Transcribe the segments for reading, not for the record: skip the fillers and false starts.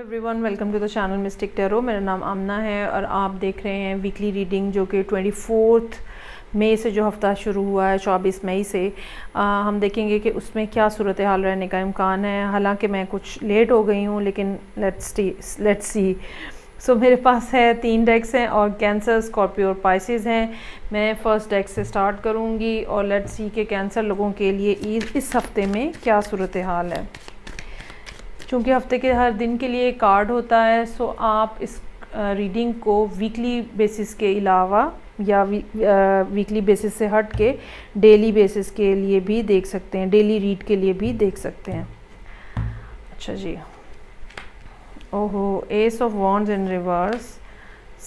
Everyone, welcome to the channel mystic tarot. मेरा नाम आमना है और आप देख रहे हैं वीकली रीडिंग जो कि 24 मई से जो हफ्ता शुरू हुआ है 24 मई से हम देखेंगे कि उसमें क्या सूरत हाल रहने का इम्कान है। हालांकि मैं कुछ लेट हो गई हूँ, लेकिन लेट्स सी। सो मेरे पास है 3 डेक्स हैं और कैंसर, स्कॉर्पियो और पाइसेस हैं। मैं फर्स्ट डेक से स्टार्ट करूँगी और लेट्स सी कि कैंसर लोगों के लिए इस हफ्ते में क्या सूरत हाल है। चूँकि हफ्ते के हर दिन के लिए एक कार्ड होता है, सो आप इस रीडिंग को वीकली बेसिस के अलावा या वीकली बेसिस से हट के डेली बेसिस के लिए भी देख सकते हैं, डेली रीड के लिए भी देख सकते हैं। अच्छा जी, ओहो, S of wands in reverse,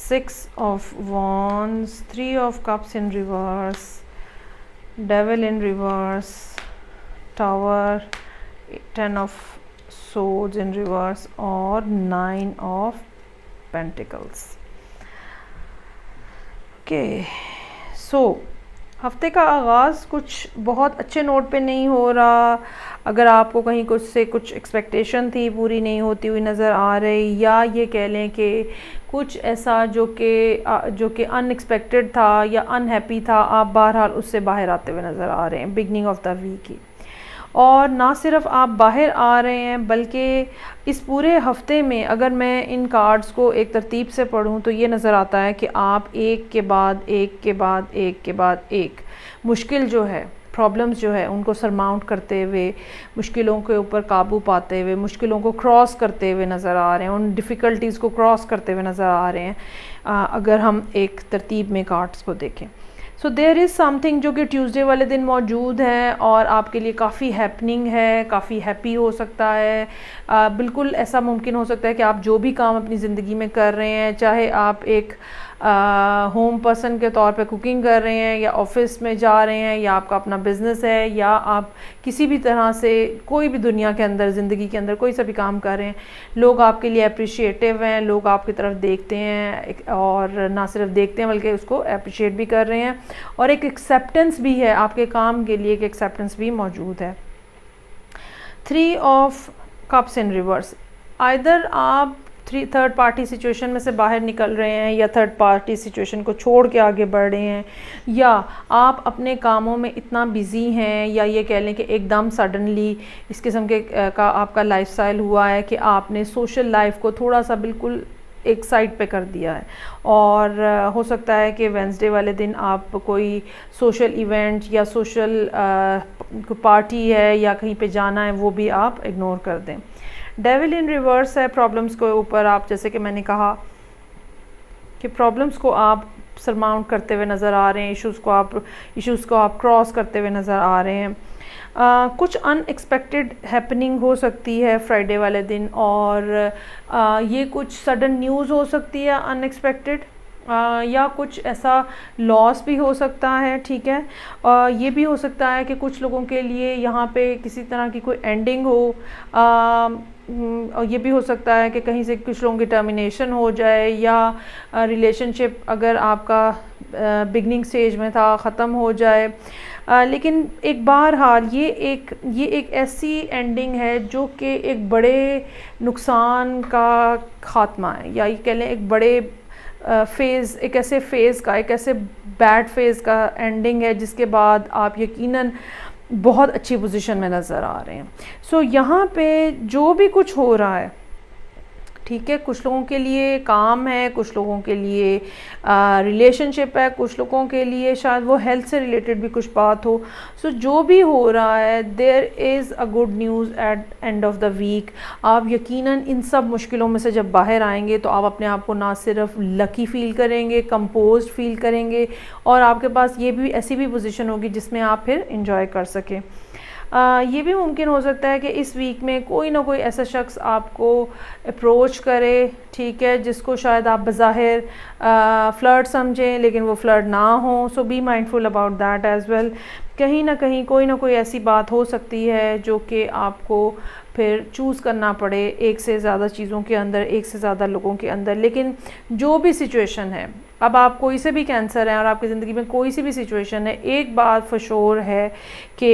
6 of wands, 3 of cups in reverse, devil in reverse, tower, 10 of swords in reverse और 9 of pentacles। ओके, सो हफ्ते का आगाज़ कुछ बहुत अच्छे नोट पे नहीं हो रहा। अगर आपको कहीं कुछ से कुछ एक्सपेक्टेशन थी पूरी नहीं होती हुई नज़र आ रही, या ये कह लें कि कुछ ऐसा जो कि अनएक्सपेक्टेड था या अनहैप्पी था, आप बहरहाल उससे बाहर आते हुए नज़र आ रहे हैं बिगनिंग ऑफ द वीक ही। और ना सिर्फ आप बाहर आ रहे हैं, बल्कि इस पूरे हफ्ते में अगर मैं इन कार्ड्स को एक तरतीब से पढूं तो ये नज़र आता है कि आप एक के बाद एक के बाद एक के बाद एक मुश्किल जो है, प्रॉब्लम्स जो है, उनको सरमाउंट करते हुए, मुश्किलों के ऊपर काबू पाते हुए, मुश्किलों को क्रॉस करते हुए नज़र आ रहे हैं, उन डिफ़िकल्टीज़ को क्रॉस करते हुए नज़र आ रहे हैं अगर हम एक तरतीब में कार्ड्स को देखें। सो देयर इज़ समथिंग जो कि ट्यूसडे वाले दिन मौजूद है और आपके लिए काफ़ी हैपनिंग है, काफ़ी हैप्पी हो सकता है। बिल्कुल ऐसा मुमकिन हो सकता है कि आप जो भी काम अपनी ज़िंदगी में कर रहे हैं, चाहे आप एक होम पर्सन के तौर पे कुकिंग कर रहे हैं, या ऑफिस में जा रहे हैं, या आपका अपना बिज़नेस है, या आप किसी भी तरह से कोई भी दुनिया के अंदर, ज़िंदगी के अंदर कोई सा भी काम कर रहे हैं, लोग आपके लिए अप्रिशिएटिव हैं, लोग आपकी तरफ देखते हैं और ना सिर्फ देखते हैं बल्कि उसको अप्रिशिएट भी कर रहे हैं, और एक एक्सेप्टेंस भी है आपके काम के लिए, एक एक्सेप्टेंस भी मौजूद है। 3 of cups in reverse, either आप थर्ड पार्टी सिचुएशन में से बाहर निकल रहे हैं, या थर्ड पार्टी सिचुएशन को छोड़ के आगे बढ़ रहे हैं, या आप अपने कामों में इतना बिज़ी हैं, या ये कह लें कि एकदम सडनली इस किस्म के का आपका लाइफस्टाइल हुआ है कि आपने सोशल लाइफ को थोड़ा सा बिल्कुल एक साइड पे कर दिया है। और हो सकता है कि वेंसडे वाले दिन आप कोई सोशल इवेंट या सोशल पार्टी है या कहीं पे जाना है, वो भी आप इग्नोर कर दें। डेविल इन रिवर्स है, प्रॉब्लम्स के ऊपर आप, जैसे कि मैंने कहा कि प्रॉब्लम्स को आप सरमाउंट करते हुए नज़र आ रहे हैं, इश्यूज़ को आप क्रॉस करते हुए नज़र आ रहे हैं। कुछ अनएक्सपेक्टेड हैपनिंग हो सकती है फ्राइडे वाले दिन, और ये कुछ सडन न्यूज़ हो सकती है अनएक्सपेक्टेड, या कुछ ऐसा लॉस भी हो सकता है, ठीक है। ये भी हो सकता है कि कुछ लोगों के लिए यहाँ पे किसी तरह की कोई एंडिंग हो, और ये भी हो सकता है कि कहीं से कुछ लोगों की टर्मिनेशन हो जाए, या रिलेशनशिप अगर आपका बिगनिंग स्टेज में था ख़त्म हो जाए। लेकिन एक बहरहाल ये एक ऐसी एंडिंग है जो कि एक बड़े नुकसान का ख़ात्मा है, या ये कह लें एक बड़े फेज़, एक ऐसे फेज़ का, एक ऐसे बैड फेज़ का एंडिंग है जिसके बाद आप यकीनन बहुत अच्छी पोजीशन में नज़र आ रहे हैं। सो यहाँ पे जो भी कुछ हो रहा है, ठीक है, कुछ लोगों के लिए काम है, कुछ लोगों के लिए रिलेशनशिप है, कुछ लोगों के लिए शायद वो हेल्थ से रिलेटेड भी कुछ बात हो। सो जो भी हो रहा है, there is a good news at end of the week. आप यकीनन इन सब मुश्किलों में से जब बाहर आएंगे तो आप अपने आप को ना सिर्फ लकी फ़ील करेंगे, कंपोज्ड फ़ील करेंगे, और आपके पास ये भी ऐसी भी पोजीशन होगी जिसमें आप फिर इंजॉय कर सकें। ये भी मुमकिन हो सकता है कि इस वीक में कोई ना कोई ऐसा शख्स आपको अप्रोच करे, ठीक है, जिसको शायद आप बज़ाहिर फ़्लर्ट समझें, लेकिन वो फ़्लर्ट ना हो। So be mindful about that as well. कहीं ना कहीं कोई ना कोई ऐसी बात हो सकती है जो कि आपको फिर चूज़ करना पड़े एक से ज़्यादा चीज़ों के अंदर, एक से ज़्यादा लोगों के अंदर। लेकिन जो भी सिचुएशन है, अब आप कोई से भी कैंसर है और आपकी ज़िंदगी में कोई सी भी सिचुएशन है, एक बात फॉर श्योर है कि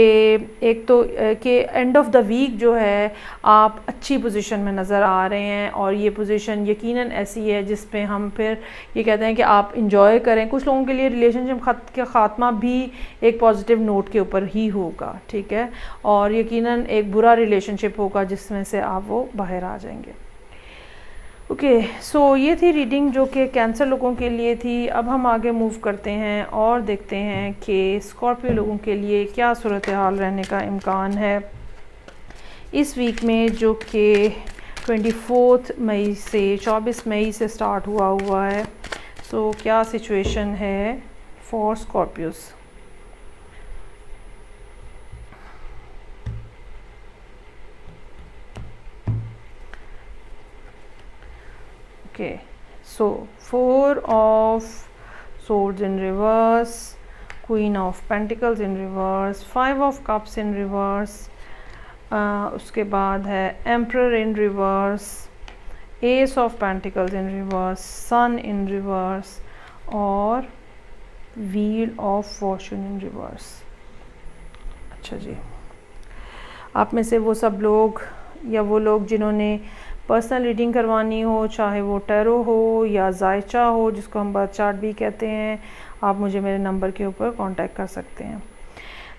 एक तो कि एंड ऑफ द वीक जो है आप अच्छी पोजीशन में नज़र आ रहे हैं, और ये पोजीशन यकीनन ऐसी है जिस पे हम फिर ये कहते हैं कि आप इंजॉय करें। कुछ लोगों के लिए रिलेशनशिप का ख़ात्मा भी एक पॉजिटिव नोट के ऊपर ही होगा, ठीक है, और यकीनन एक बुरा रिलेशनशिप होगा जिसमें से आप वो बाहर आ जाएंगे। ओके, सो ये थी रीडिंग जो कि कैंसर लोगों के लिए थी। अब हम आगे मूव करते हैं और देखते हैं कि स्कॉर्पियो लोगों के लिए क्या सूरत हाल रहने का इम्कान है इस वीक में, जो कि 24 मई से 24 मई से स्टार्ट हुआ है। सो क्या सिचुएशन है for Scorpios. Okay, so 4 of swords in reverse, Queen of Pentacles in reverse, 5 of Cups in reverse, उसके बाद है Emperor in reverse, Ace of Pentacles in reverse, Sun in reverse और Wheel of Fortune in reverse। अच्छा जी, आप में से वो सब लोग या वो लोग जिन्होंने पर्सनल रीडिंग करवानी हो, चाहे वो टैरो हो या जायचा हो जिसको हम बर्थ चार्ट भी कहते हैं, आप मुझे मेरे नंबर के ऊपर कांटेक्ट कर सकते हैं।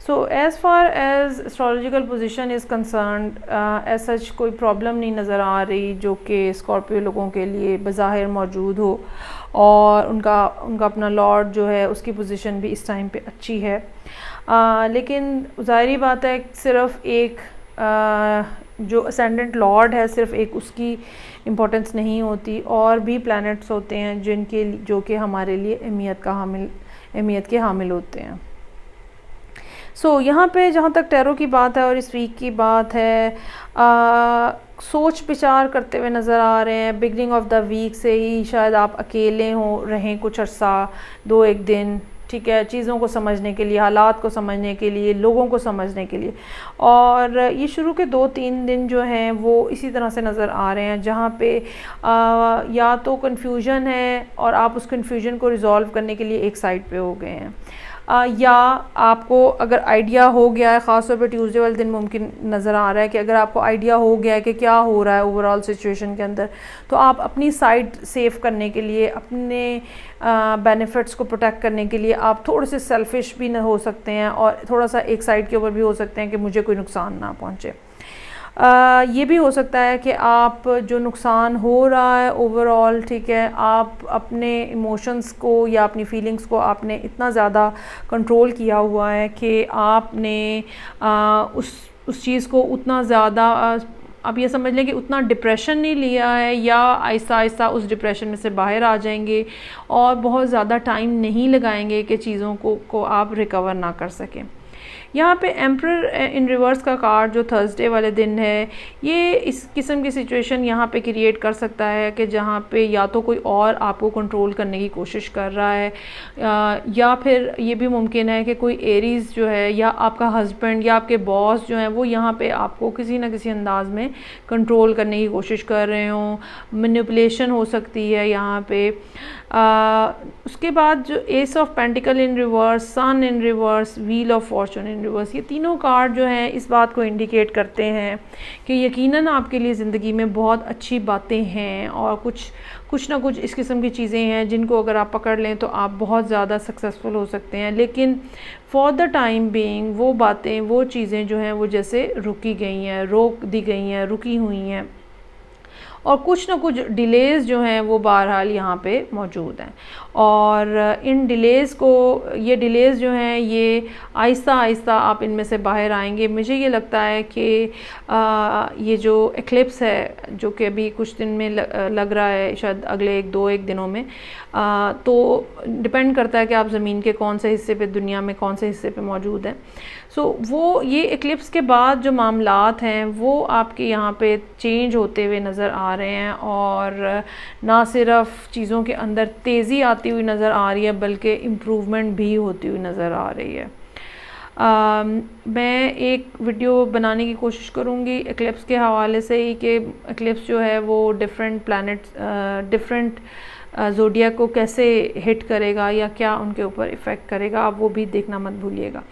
So as far as astrological position is concerned, as such कोई प्रॉब्लम नहीं नज़र आ रही जो कि स्कॉर्पियो लोगों के लिए बज़ाहिर मौजूद हो, और उनका अपना लॉर्ड जो है उसकी पोजीशन भी इस टाइम पे अच्छी है। लेकिन ज़ाहिरी बात है सिर्फ एक जो असेंडेंट लॉर्ड है सिर्फ एक उसकी इम्पोर्टेंस नहीं होती, और भी प्लैनेट्स होते हैं जो कि हमारे लिए अहमियत के हामिल होते हैं। सो यहाँ पे जहाँ तक टैरो की बात है और इस वीक की बात है, सोच विचार करते हुए नज़र आ रहे हैं। बिगनिंग ऑफ द वीक से ही शायद आप अकेले रहें कुछ अर्सा, 2-1 दिन, ठीक है, चीज़ों को समझने के लिए, हालात को समझने के लिए, लोगों को समझने के लिए। और ये शुरू के 2-3 दिन जो हैं वो इसी तरह से नज़र आ रहे हैं जहाँ पे या तो कन्फ्यूजन है और आप उस कन्फ्यूजन को रिज़ॉल्व करने के लिए एक साइड पे हो गए हैं, या आपको अगर आइडिया हो गया है, ख़ास तौर पे ट्यूसडे वाले दिन मुमकिन नज़र आ रहा है कि अगर आपको आइडिया हो गया है कि क्या हो रहा है ओवरऑल सिचुएशन के अंदर, तो आप अपनी साइड सेव करने के लिए, अपने बेनिफिट्स को प्रोटेक्ट करने के लिए आप थोड़े से सेल्फिश भी हो सकते हैं और थोड़ा सा एक साइड के ऊपर भी हो सकते हैं कि मुझे कोई नुकसान ना पहुँचे। ये भी हो सकता है कि आप जो नुकसान हो रहा है ओवरऑल, ठीक है, आप अपने इमोशंस को या अपनी फीलिंग्स को आपने इतना ज़्यादा कंट्रोल किया हुआ है कि आपने उस चीज़ को उतना ज़्यादा आप ये समझ लें कि उतना डिप्रेशन नहीं लिया है, या आहिस्ता आहिस्ता उस डिप्रेशन में से बाहर आ जाएंगे और बहुत ज़्यादा टाइम नहीं लगाएंगे कि चीज़ों को आप रिकवर ना कर सकें। यहाँ पे एम्परर इन रिवर्स का कार्ड जो थर्सडे वाले दिन है, ये इस किस्म की सिचुएशन यहाँ पे क्रिएट कर सकता है कि जहाँ पे या तो कोई और आपको कंट्रोल करने की कोशिश कर रहा है, या फिर ये भी मुमकिन है कि कोई एरीज़ जो है या आपका हस्बैंड या आपके बॉस जो हैं वो यहाँ पे आपको किसी न किसी अंदाज में कंट्रोल करने की कोशिश कर रहे हों। मैनिपुलेशन हो सकती है यहाँ पे। उसके बाद जो ace of pentacle in reverse, sun in reverse, wheel of fortune in reverse, ये तीनों कार्ड जो हैं इस बात को इंडिकेट करते हैं कि यकीनन आपके लिए ज़िंदगी में बहुत अच्छी बातें हैं और कुछ ना कुछ इस किस्म की चीज़ें हैं जिनको अगर आप पकड़ लें तो आप बहुत ज़्यादा सक्सेसफुल हो सकते हैं। लेकिन फॉर द टाइम बीइंग वो बातें, वो चीज़ें जो हैं वो जैसे रुकी गई हैं, रोक दी गई हैं, रुकी हुई हैं, और कुछ ना कुछ डिलेज़ जो हैं वो बहरहाल यहाँ पे मौजूद हैं। और इन डिलेज़ को, ये डिलेज़ जो हैं ये आहिस्ता आहिस्ता आप इनमें से बाहर आएंगे। मुझे ये लगता है कि ये जो एक्लिप्स है जो कि अभी कुछ दिन में लग रहा है, शायद अगले 1 दिनों में, तो डिपेंड करता है कि आप ज़मीन के कौन से हिस्से पे, दुनिया में कौन से हिस्से पे मौजूद हैं। सो वो ये एक्लिप्स के बाद जो मामलात हैं वो आपके यहाँ पे चेंज होते हुए नज़र आ रहे हैं, और ना सिर्फ चीज़ों के अंदर तेज़ी आती हुई नज़र आ रही है बल्कि इम्प्रूवमेंट भी होती हुई नज़र आ रही है। मैं एक वीडियो बनाने की कोशिश करूँगी एक्लिप्स के हवाले से ही कि एक्लिप्स जो है वो डिफरेंट प्लैनेट्स, डिफरेंट ज़ोडिएक को कैसे हिट करेगा या क्या उनके ऊपर इफ़ेक्ट करेगा, आप वो भी देखना मत भूलिएगा।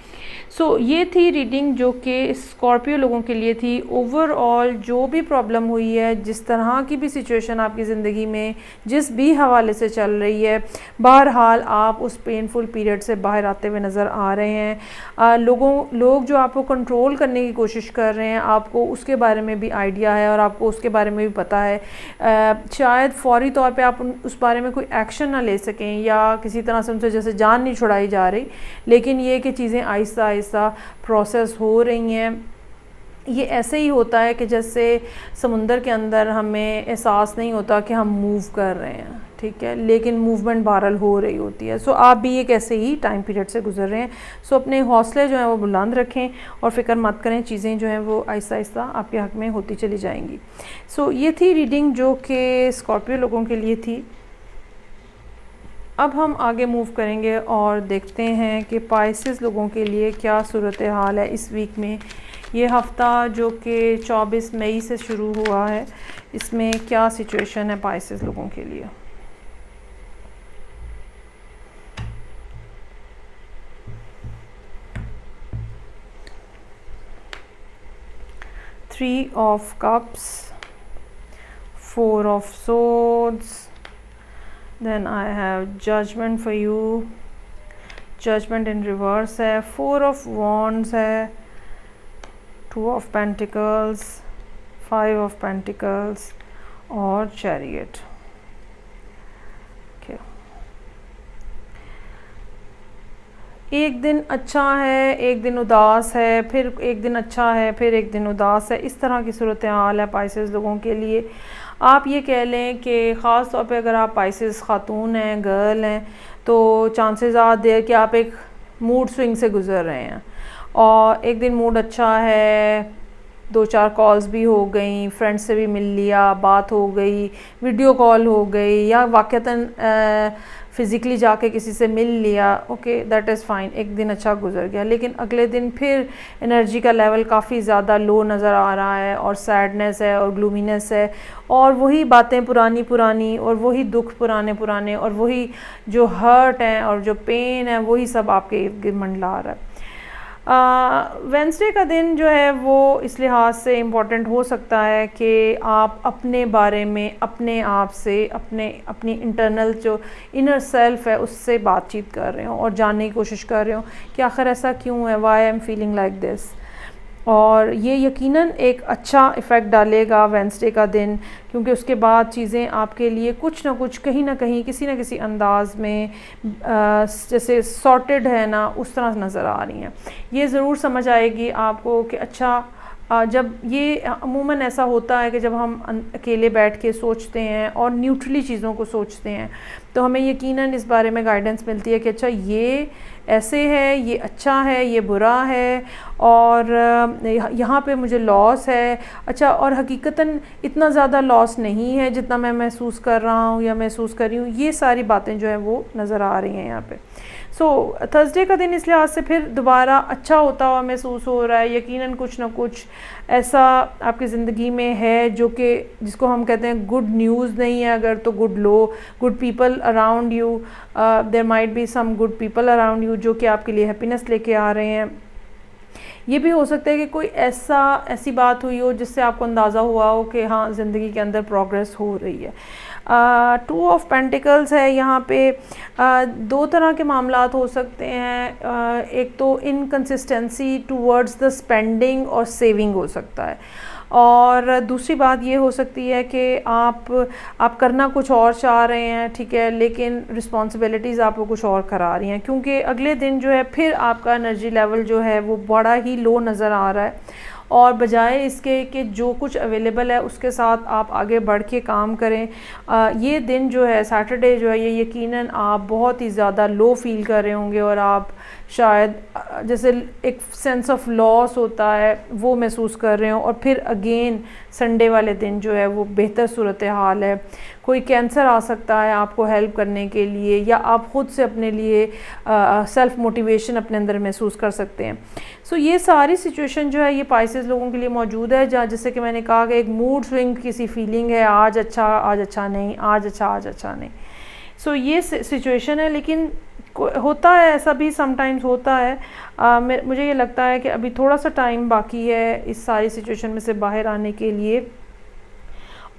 सो ये थी रीडिंग जो कि स्कॉर्पियो लोगों के लिए थी। ओवरऑल जो भी प्रॉब्लम हुई है, जिस तरह की भी सिचुएशन आपकी ज़िंदगी में जिस भी हवाले से चल रही है, बहरहाल आप उस पेनफुल पीरियड से बाहर आते हुए नज़र आ रहे हैं। लोग जो आपको कंट्रोल करने की कोशिश कर रहे हैं, आपको उसके बारे में भी आइडिया है और आपको उसके बारे में भी पता है। शायद फौरी तौर पे आप उस बारे में कोई एक्शन ना ले सकें या किसी तरह से उनसे जैसे जान नहीं छुड़ाई जा रही, लेकिन ये कि चीज़ें आहिस्ता आहिस्ता प्रोसेस हो रही हैं। ये ऐसे ही होता है कि जैसे समुंदर के अंदर हमें एहसास नहीं होता कि हम मूव कर रहे हैं, ठीक है, लेकिन मूवमेंट बहरहाल हो रही होती है। सो आप भी एक ऐसे ही टाइम पीरियड से गुजर रहे हैं। सो अपने हौसले जो हैं वो बुलंद रखें और फ़िक्र मत करें, चीज़ें जो हैं वो आहिस्ता आहिस्ता आपके हक़ में होती चली जाएंगी। सो ये थी रीडिंग जो कि स्कॉर्पियो लोगों के लिए थी। अब हम आगे मूव करेंगे और देखते हैं कि पाइसेस लोगों के लिए क्या सूरत हाल है इस वीक में। ये हफ़्ता जो कि 24 मई से शुरू हुआ है, इसमें क्या सिचुएशन है पाइसेस लोगों के लिए। Three of Cups, Four of Swords, then I have Judgment for you, Judgment in reverse है, Four of Wands है, Two of Pentacles, Five of Pentacles और Chariot। एक दिन अच्छा है, एक दिन उदास है, फिर एक दिन अच्छा है, फिर एक दिन उदास है, इस तरह की सूरत हाल है पाइसेस लोगों के लिए। आप ये कह लें कि ख़ास तौर पे अगर आप पाइसेस ख़ातून हैं, गर्ल हैं, तो चांसेस आर देयर कि आप एक मूड स्विंग से गुज़र रहे हैं। और एक दिन मूड अच्छा है, 2-4 कॉल्स भी हो गई, फ्रेंड्स से भी मिल लिया, बात हो गई, वीडियो कॉल हो गई या वाक़तन फ़िज़िकली जाके किसी से मिल लिया, ओके दैट इज़ फ़ाइन, एक दिन अच्छा गुजर गया। लेकिन अगले दिन फिर एनर्जी का लेवल काफ़ी ज़्यादा लो नज़र आ रहा है और सैडनेस है और ग्लूमीनेस है और वही बातें पुरानी पुरानी और वही दुख पुराने पुराने और वही जो हर्ट हैं और जो पेन है वही सब आपके इर्द गिर्द मंडला रहा है। वेंसडे का दिन जो है वो इस लिहाज से इम्पॉर्टेंट हो सकता है कि आप अपने बारे में अपने आप से अपनी इंटरनल जो इनर सेल्फ है उससे बातचीत कर रहे हो और जानने की कोशिश कर रहे हो कि आखिर ऐसा क्यों है, why I am feeling like this. और ये यकीनन एक अच्छा इफ़ेक्ट डालेगा वेंसडे का दिन, क्योंकि उसके बाद चीज़ें आपके लिए कुछ ना कुछ कहीं ना कहीं किसी न किसी अंदाज में जैसे सॉर्टेड है ना, उस तरह नज़र आ रही हैं। ये ज़रूर समझ आएगी आपको कि अच्छा जब ये अमूमन ऐसा होता है कि जब हम अकेले बैठ के सोचते हैं और न्यूट्रली चीज़ों को सोचते हैं तो हमें यकीनन इस बारे में गाइडेंस मिलती है कि अच्छा ये ऐसे है, ये अच्छा है, ये बुरा है और यहाँ पे मुझे लॉस है, अच्छा और हकीकतन इतना ज़्यादा लॉस नहीं है जितना मैं महसूस कर रहा हूँ या महसूस कर रही हूँ। ये सारी बातें जो हैं वो नज़र आ रही हैं यहाँ पे। सो थर्सडे का दिन इस लिहाज से फिर दोबारा अच्छा होता हुआ महसूस हो रहा है। यकीनन कुछ ना कुछ ऐसा आपकी ज़िंदगी में है जो कि जिसको हम कहते हैं गुड न्यूज़ नहीं है अगर तो good people around you, there might be some good people around you जो कि आपके लिए हैप्पीनेस लेके आ रहे हैं। ये भी हो सकता है कि कोई ऐसी बात हुई हो जिससे आपको अंदाज़ा हुआ हो कि हाँ ज़िंदगी के अंदर प्रोग्रेस हो रही है। 2 ऑफ पेंटिकल्स है यहाँ पे। दो तरह के मामलात हो सकते हैं, एक तो इनकंसिस्टेंसी टूवर्ड्स द स्पेंडिंग और सेविंग हो सकता है, और दूसरी बात ये हो सकती है कि आप करना कुछ और चाह रहे हैं, ठीक है, लेकिन रिस्पॉन्सिबिलिटीज़ आपको कुछ और करा रही हैं, क्योंकि अगले दिन जो है फिर आपका एनर्जी लेवल जो है वो बड़ा ही लो नज़र आ रहा है। और बजाय इसके कि जो कुछ अवेलेबल है उसके साथ आप आगे बढ़ के काम करें, ये दिन जो है सैटरडे जो है ये यकीनन आप बहुत ही ज़्यादा लो फील कर रहे होंगे और आप शायद जैसे एक सेंस ऑफ लॉस होता है वो महसूस कर रहे हो। और फिर अगेन संडे वाले दिन जो है वो बेहतर सूरत हाल है। कोई कैंसर आ सकता है आपको हेल्प करने के लिए, या आप ख़ुद से अपने लिए सेल्फ मोटिवेशन अपने अंदर महसूस कर सकते हैं। सो ये सारी सिचुएशन जो है ये पाइसेस लोगों के लिए मौजूद है, जहाँ जैसे कि मैंने कहा कि एक मूड स्विंग की सी फीलिंग है, आज अच्छा नहीं, आज अच्छा नहीं। सो ये सिचुएशन है, लेकिन होता है ऐसा भी, समटाइम्स होता है। मुझे ये लगता है कि अभी थोड़ा सा टाइम बाकी है इस सारी सिचुएशन में से बाहर आने के लिए,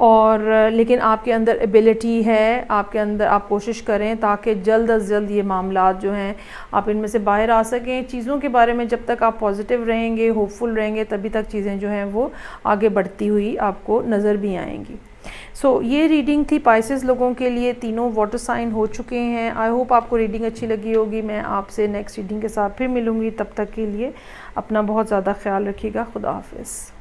और लेकिन आपके अंदर एबिलिटी है, आपके अंदर आप कोशिश करें ताकि जल्द अज जल्द ये मामलात जो हैं आप इनमें से बाहर आ सकें। चीज़ों के बारे में जब तक आप पॉजिटिव रहेंगे, होपफुल रहेंगे, तभी तक चीज़ें जो हैं वो आगे बढ़ती हुई आपको नज़र भी आएंगी। सो ये रीडिंग थी पाइसेस लोगों के लिए, तीनों वाटर साइन हो चुके हैं। आई होप आपको रीडिंग अच्छी लगी होगी। मैं आपसे नेक्स्ट रीडिंग के साथ फिर मिलूँगी, तब तक के लिए अपना बहुत ज़्यादा ख्याल रखिएगा। खुदा हाफिज़।